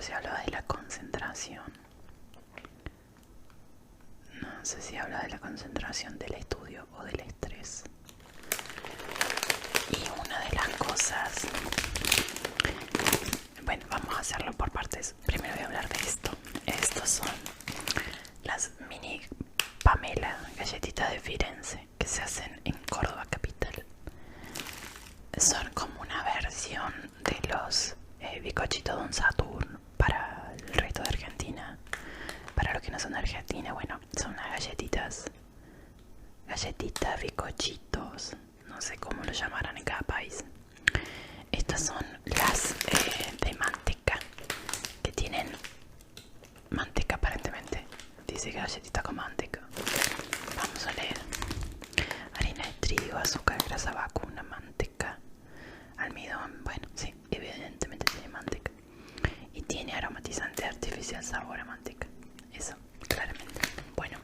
si habla de la concentración. No sé si habla de la concentración del estudio o del estrés. Y una de las cosas... Bueno, vamos a hacerlo por partes. Primero voy a hablar de esto. Estos son las mini Pamela galletitas de Firenze que se hacen en Córdoba capital. Son como una versión de los bizcochitos Don Saturn para el resto de Argentina. Para los que no son de Argentina, bueno, son unas galletitas, bizcochitos, no sé cómo lo llamarán en cada país. Estas son las de manteca, que tienen manteca aparentemente. Dice que galletita con manteca. Vamos a leer: harina de trigo, azúcar, grasa vacuna, manteca, almidón. Bueno, sí, evidentemente tiene manteca. Y tiene aromatizante artificial, sabor a manteca. Eso, claramente. Bueno,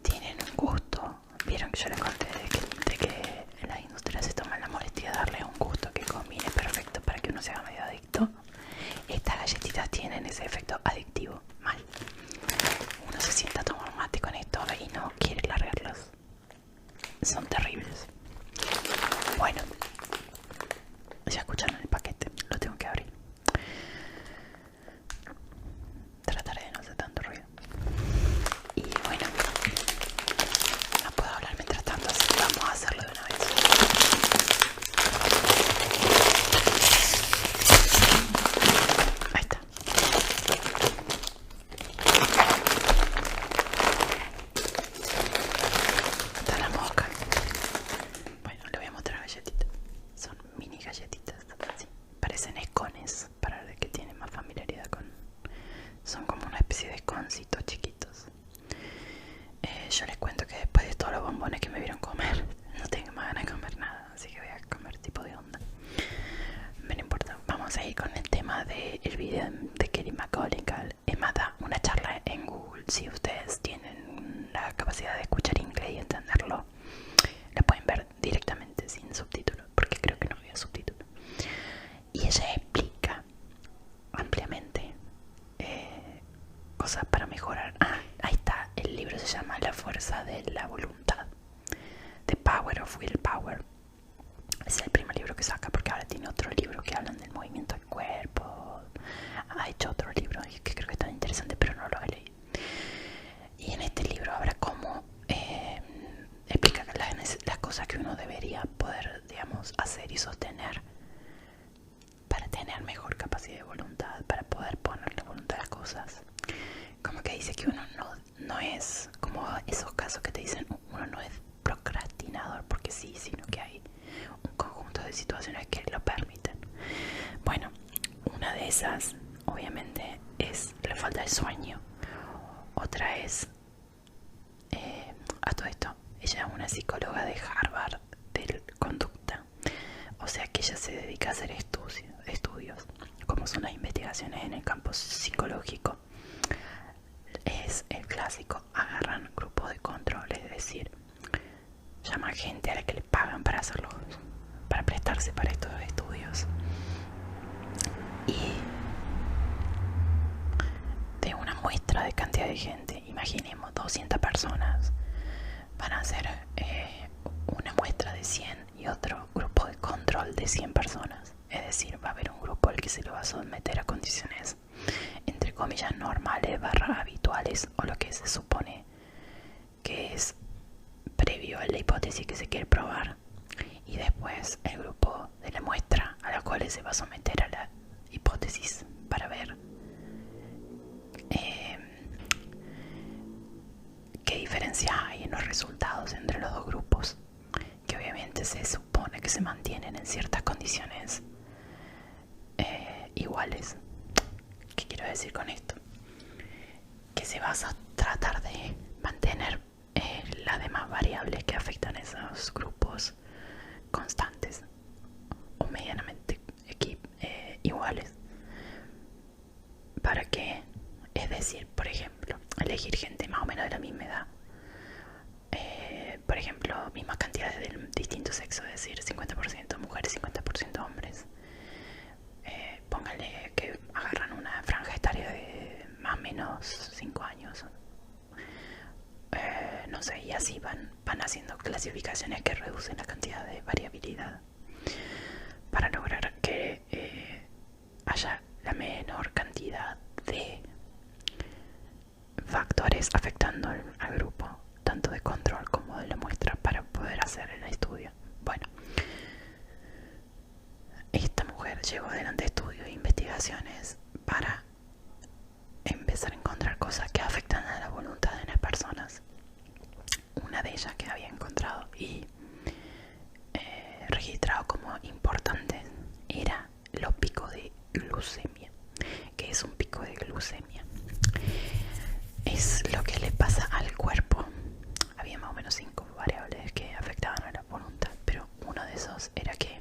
tienen un gusto. Vieron que yo les conté de que en la industria se toman la molestia de darle un gusto que combine perfecto para que uno se haga medio adicto. Estas galletitas tienen ese efecto adictivo. Mal. Uno se sienta a tomar mate con esto y no quiere largarlas. Son terribles. Bueno, ya escucharon el paquete. Lo tengo que abrir. Trataré de no hacer tanto ruido. Y bueno, no puedo hablar mientras tanto, así que vamos a hacerlo de una vez. Ahí está. Está la mosca. Bueno, le voy a mostrar galletitas. Son mini galletitas, así. Parecen escones, para el que tiene más familiaridad con... Son como una especie de esconcitos chiquitos. Yo les cuento que después de todos los bombones que me vieron comer, no tengo más ganas de comer nada, así que voy a comer tipo de onda. Me no importa. Vamos a ir con el tema del video de Kelly McGonigal. Emma da una charla en Google. Si ustedes tienen la capacidad de escuchar inglés y entenderlo, la pueden ver directamente sin subtítulos, porque creo que no había subtítulos. Y ella explica ampliamente cosas para mejorar. Ahí está, el libro se llama La fuerza de la voluntad, The Power of Willpower. Es el primer libro que saca, porque ahora tiene otro libro que hablan del movimiento del cuerpo. Ha hecho otro libro que creo que es tan interesante, pero no lo he leído. Y en este libro habla cómo explica las cosas que uno debería poder, digamos, hacer y sostener para tener mejor capacidad de voluntad, para poder ponerle voluntad a las cosas. Como que dice que uno no es como esos casos que te dicen uno no es procrastinador porque sí, sino que hay un conjunto de situaciones que lo permiten. Bueno, una de esas obviamente es la falta de sueño. Otra es a todo esto, ella es una psicóloga de Harvard de conducta, o sea que ella se dedica a hacer estudios como son las investigaciones en el campo psicológico. Es el clásico: agarran grupos de control, es decir, llaman gente a la que le pagan para hacerlo, para prestarse para estos estudios, y de una muestra de cantidad de gente, imaginemos 200 personas, van a hacer una muestra de 100 y otro grupo de control de 100 personas. Es decir, va a haber un grupo al que se lo va a someter a condiciones entre comillas normales / habituales, o lo que se supone que es previo a la hipótesis que se quiere probar, y después el grupo de la muestra a la cual se va a someter a la hipótesis para ver qué diferencia hay en los resultados entre los dos grupos, que obviamente se supone que se mantienen en ciertas condiciones iguales. ¿Qué quiero decir con esto? Que se va a tratar de mantener las demás variables que afectan a esos grupos constantes o medianamente iguales. ¿Para qué? Es decir, por ejemplo, elegir gente más o menos de la misma edad. Por ejemplo, mismas cantidades de distintos sexos, es decir, 50% mujeres, 50% hombres. Pónganle que agarran clasificaciones que reducen la cantidad de variabilidad para lograr que haya la menor cantidad de factores afectando al grupo, tanto de control como de la muestra, para poder hacer el estudio. Bueno, esta mujer llevó adelante estudios e investigaciones para empezar a encontrar cosas que afectan a la voluntad de las personas. Una de ellas que había encontrado y registrado como importante era los picos de glucemia. ¿Qué es un pico de glucemia? Es lo que le pasa al cuerpo. Había más o menos 5 variables que afectaban a la voluntad, pero uno de esos era que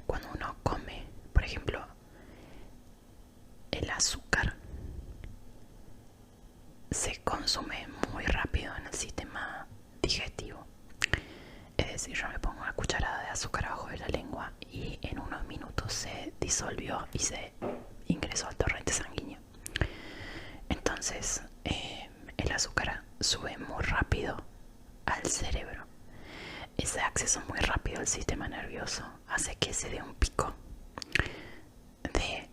cuando uno come, por ejemplo, el azúcar se consume muy rápido en el sistema digestivo. Es decir, yo me pongo una cucharada de azúcar abajo de la lengua y en unos minutos se disolvió y se ingresó al torrente sanguíneo. Entonces, el azúcar sube muy rápido al cerebro. Ese acceso muy rápido al sistema nervioso hace que se dé un pico de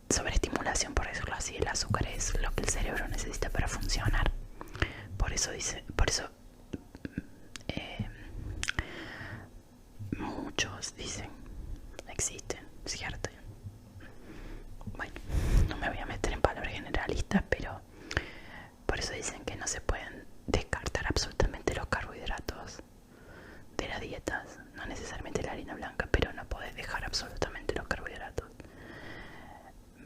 sobreestimulación, por decirlo así. El azúcar es lo que el cerebro necesita para funcionar. Por eso muchos dicen, existen, ¿cierto? Bueno, no me voy a meter en palabras generalistas, pero por eso dicen que no se pueden descartar absolutamente los carbohidratos de las dietas, no necesariamente la harina blanca, pero no podés dejar absolutamente los carbohidratos,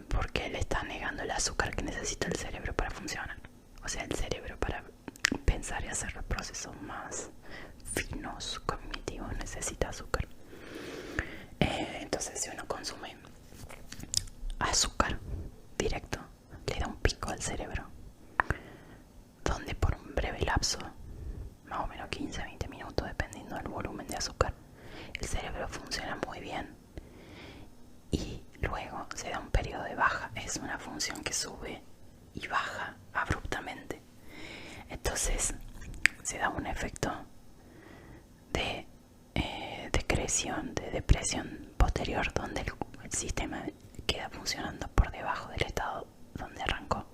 porque le está negando el azúcar que necesita el cerebro para funcionar. O sea, el cerebro para pensar y hacer los procesos más finos, cognitivos, necesita azúcar. Entonces, si uno consume azúcar directo, le da un pico al cerebro, donde por un breve lapso, más o menos 15-20 minutos, dependiendo del volumen de azúcar, el cerebro funciona muy bien y luego se da un periodo de baja. Es una función que sube y baja abruptamente. Entonces se da un efecto de decreción, de depresión posterior, donde el sistema queda funcionando por debajo del estado donde arrancó.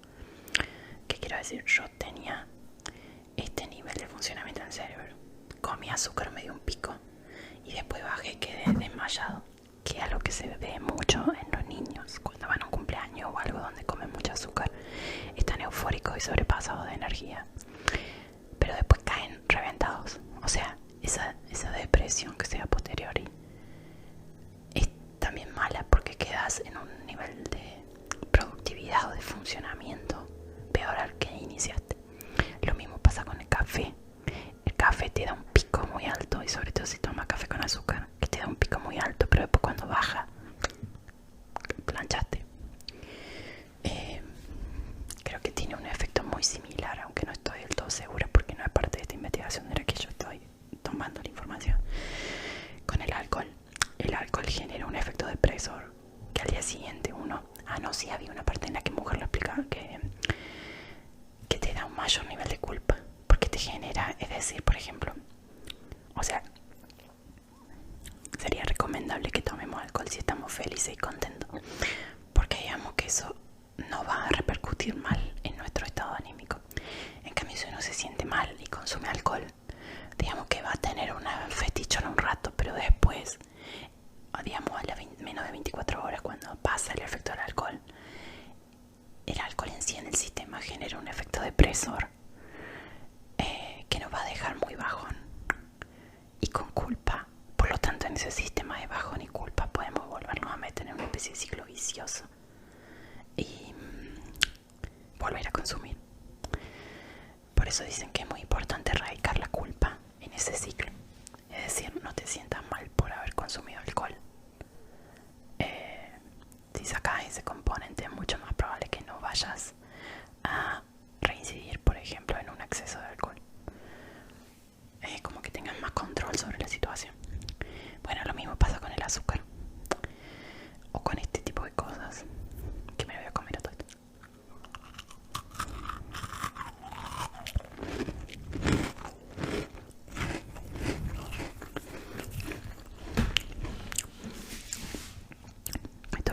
¿Qué quiero decir? Yo tenía este nivel de funcionamiento del cerebro, comí azúcar, me dio un pico y después bajé, quedé desmayado, que es algo que se ve mucho en los niños cuando van a un cumpleaños o algo donde comen mucho azúcar. Están eufóricos y sobrepasados de energía, pero después caen reventados. O sea, esa depresión que se da posteriori es también mala, porque quedas en un nivel de productividad o de funcionamiento peor al que iniciaste. Lo mismo pasa con el café. El café te da un pico muy alto, y sobre todo si tomas café con azúcar, que te da un pico muy alto, pero después cuando baja, planchaste. Creo que tiene un efecto muy similar, aunque no estoy del todo segura porque no es parte de esta investigación de la que yo estoy tomando la información. Con el alcohol genera un efecto depresor, que al día siguiente uno... sí, había una parte en la que mujer lo explicaba, que te da un mayor nivel de culpa, porque te genera, es decir, por ejemplo, o sea, sería recomendable que tomemos alcohol si estamos felices y contentos, porque digamos que eso no va a repercutir mal en nuestro estado anímico. En cambio, si uno se siente mal y consume alcohol, digamos que va a tener una fetichona un rato, pero después, digamos a la menos de 24 horas, cuando pasa el efecto del alcohol, el alcohol en sí en el sistema genera un efecto depresor que nos va a dejar muy bajón y con culpa. Por lo tanto, en ese sistema de bajón y culpa podemos volvernos a meter en una especie de ciclo vicioso y volver a consumir. Por eso dicen que es muy importante erradicar la culpa en ese ciclo. Es decir, no te sientas mal por haber consumido alcohol. Si sacas ese componente, es mucho más probable que no vayas a reincidir, por ejemplo, en un exceso de alcohol. Como que tengas más control sobre la situación. Bueno, lo mismo pasa con el azúcar o con este tipo de cosas, que me lo voy a comer a todo esto.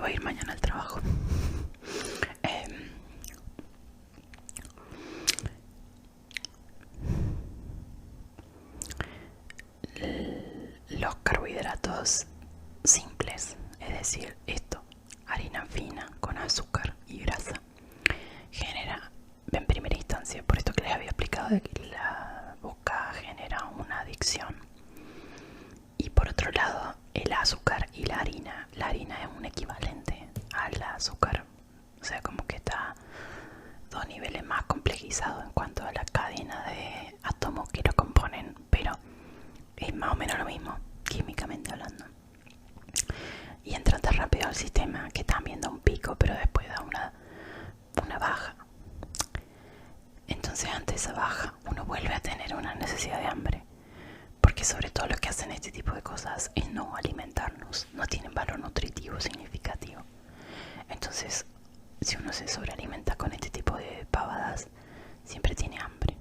va a ir mañana al trabajo. Los carbohidratos simples, es decir, esto, harina fina con azúcar y grasa, genera, en primera instancia, por esto que les había explicado de que la boca genera una adicción, y por otro lado el azúcar y la harina es un equivalente al azúcar, o sea, como que está dos niveles más complejizado en cuanto a la cadena de átomos que lo componen, pero es más o menos lo mismo, químicamente hablando. Y entra tan rápido al sistema que también da un pico, pero después da una baja. Entonces ante esa baja uno vuelve a tener una necesidad de hambre, porque sobre todo lo que hacen este tipo de cosas es no alimentarnos, no tienen valor nutritivo significativo. Entonces si uno se sobrealimenta con este tipo de pavadas, siempre tiene hambre.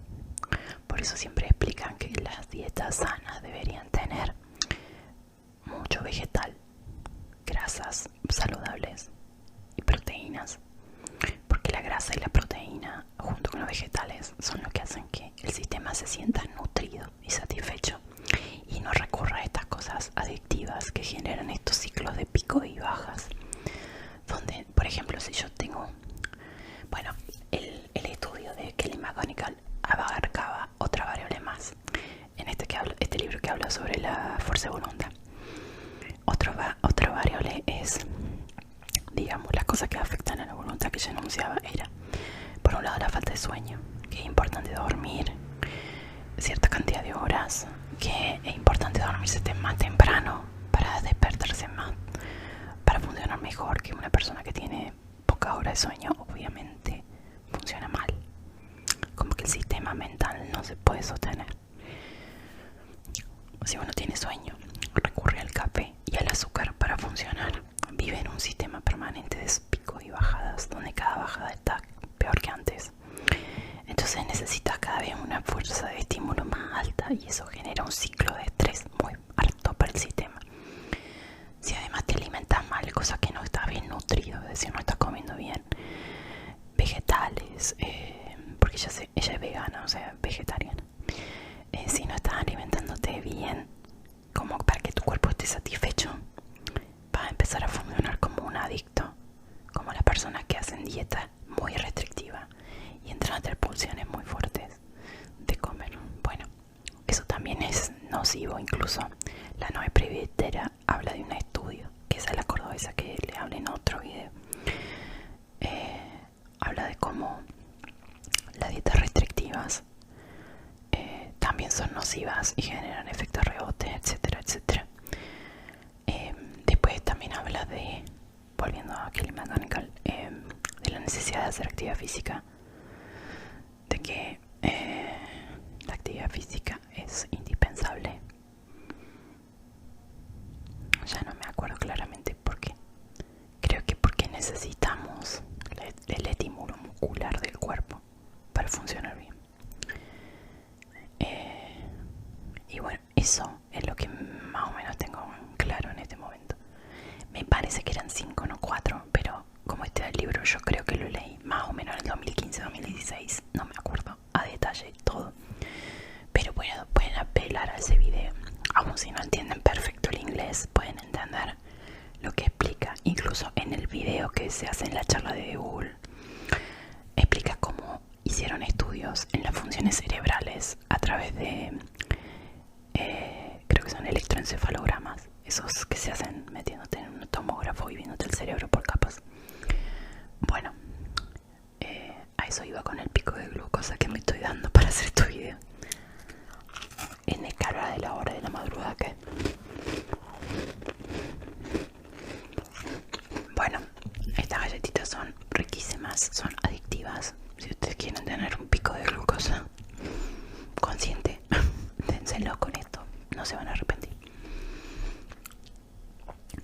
Por eso siempre explican que las dietas sanas deberían tener mucho vegetal, grasas saludables y proteínas, porque la grasa y la proteína junto con los vegetales son lo que hacen que el sistema se sienta nutrido y satisfecho y no recurra a estas cosas adictivas que generan estos ciclos de pico y bajas, donde, por ejemplo, si yo tengo, bueno, el estudio de Kelly McGonigal abarcaba otra variable más en este libro que habla sobre la fuerza de voluntad. Otra variable es, digamos, las cosas que afectan a la voluntad que yo enunciaba era, por un lado, la falta de sueño, que es importante dormir cierta cantidad de horas, que es importante dormirse más temprano para despertarse más, para funcionar mejor, que una persona que tiene pocas horas de sueño obviamente funciona mal, como que el sistema mental no se puede sostener. Si uno tiene sueño, recurre al café y al azúcar para funcionar, vive en un sistema permanente de picos y bajadas, donde cada bajada está peor que antes. Entonces necesitas cada vez una fuerza de estímulo más alta, y eso genera un ciclo de estrés muy harto para el sistema. Si además te alimentas mal, cosa que no estás bien nutrido, es decir, no estás comiendo bien vegetales, porque ella es vegana, o sea, vegetariana. Si no estás alimentándote bien, como para que tu cuerpo esté satisfecho, vas a empezar a funcionar como un adicto, como las personas que hacen dieta muy restrictiva y entran a tener pulsiones muy fuertes de comer. Bueno, eso también es nocivo. Incluso la Noe Privitera habla de un estudio, que esa es la cordobesa que le hablé en otro video. Habla de cómo las dietas restrictivas también son nocivas y generan efectos rebote, etcétera, etcétera. Después también habla de, volviendo a Kelly McGonigal, de la necesidad de hacer actividad física, de que la actividad física es indispensable. Ya no me acuerdo claramente por qué. Creo que porque necesitamos el estímulo muscular del cuerpo para funcionar bien. Y bueno, eso es lo que más o menos tengo claro en este momento. Me parece que eran 5, no 4, pero como este es el libro, yo creo que lo leí más o menos en el 2015-2016, no me acuerdo a detalle todo. Pero bueno, pueden apelar a ese video. Aun si no entienden perfecto el inglés, pueden entender lo que explica. Incluso en el video que se hace en la charla de Google, explica cómo hicieron estudios en las funciones cerebrales a través de creo que son electroencefalogramas, esos que se hacen metiéndote en un tomógrafo y viéndote el cerebro por capas. Bueno, a eso iba con el pico de glucosa que me estoy dando para hacer este video en escala de la hora de la madrugada que... Bueno, estas galletitas son riquísimas, son adictivas. Si ustedes quieren tener un pico de glucosa consciente, dénselo con esto, no se van a arrepentir.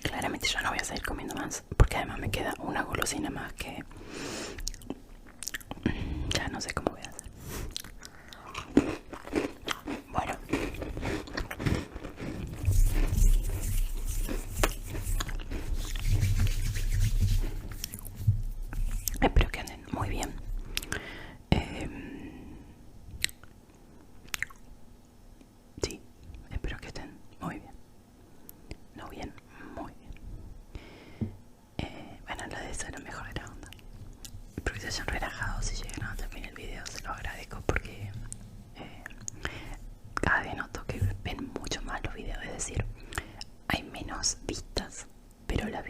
Claramente yo no voy a seguir comiendo más, porque además me queda una golosina más que ya no sé cómo voy a hacer. Bueno, sea lo mejor de la onda. Espero que se hayan relajado. Si llegan a terminar el video, se lo agradezco porque cada vez noto que ven mucho más los videos. Es decir, hay menos vistas, pero las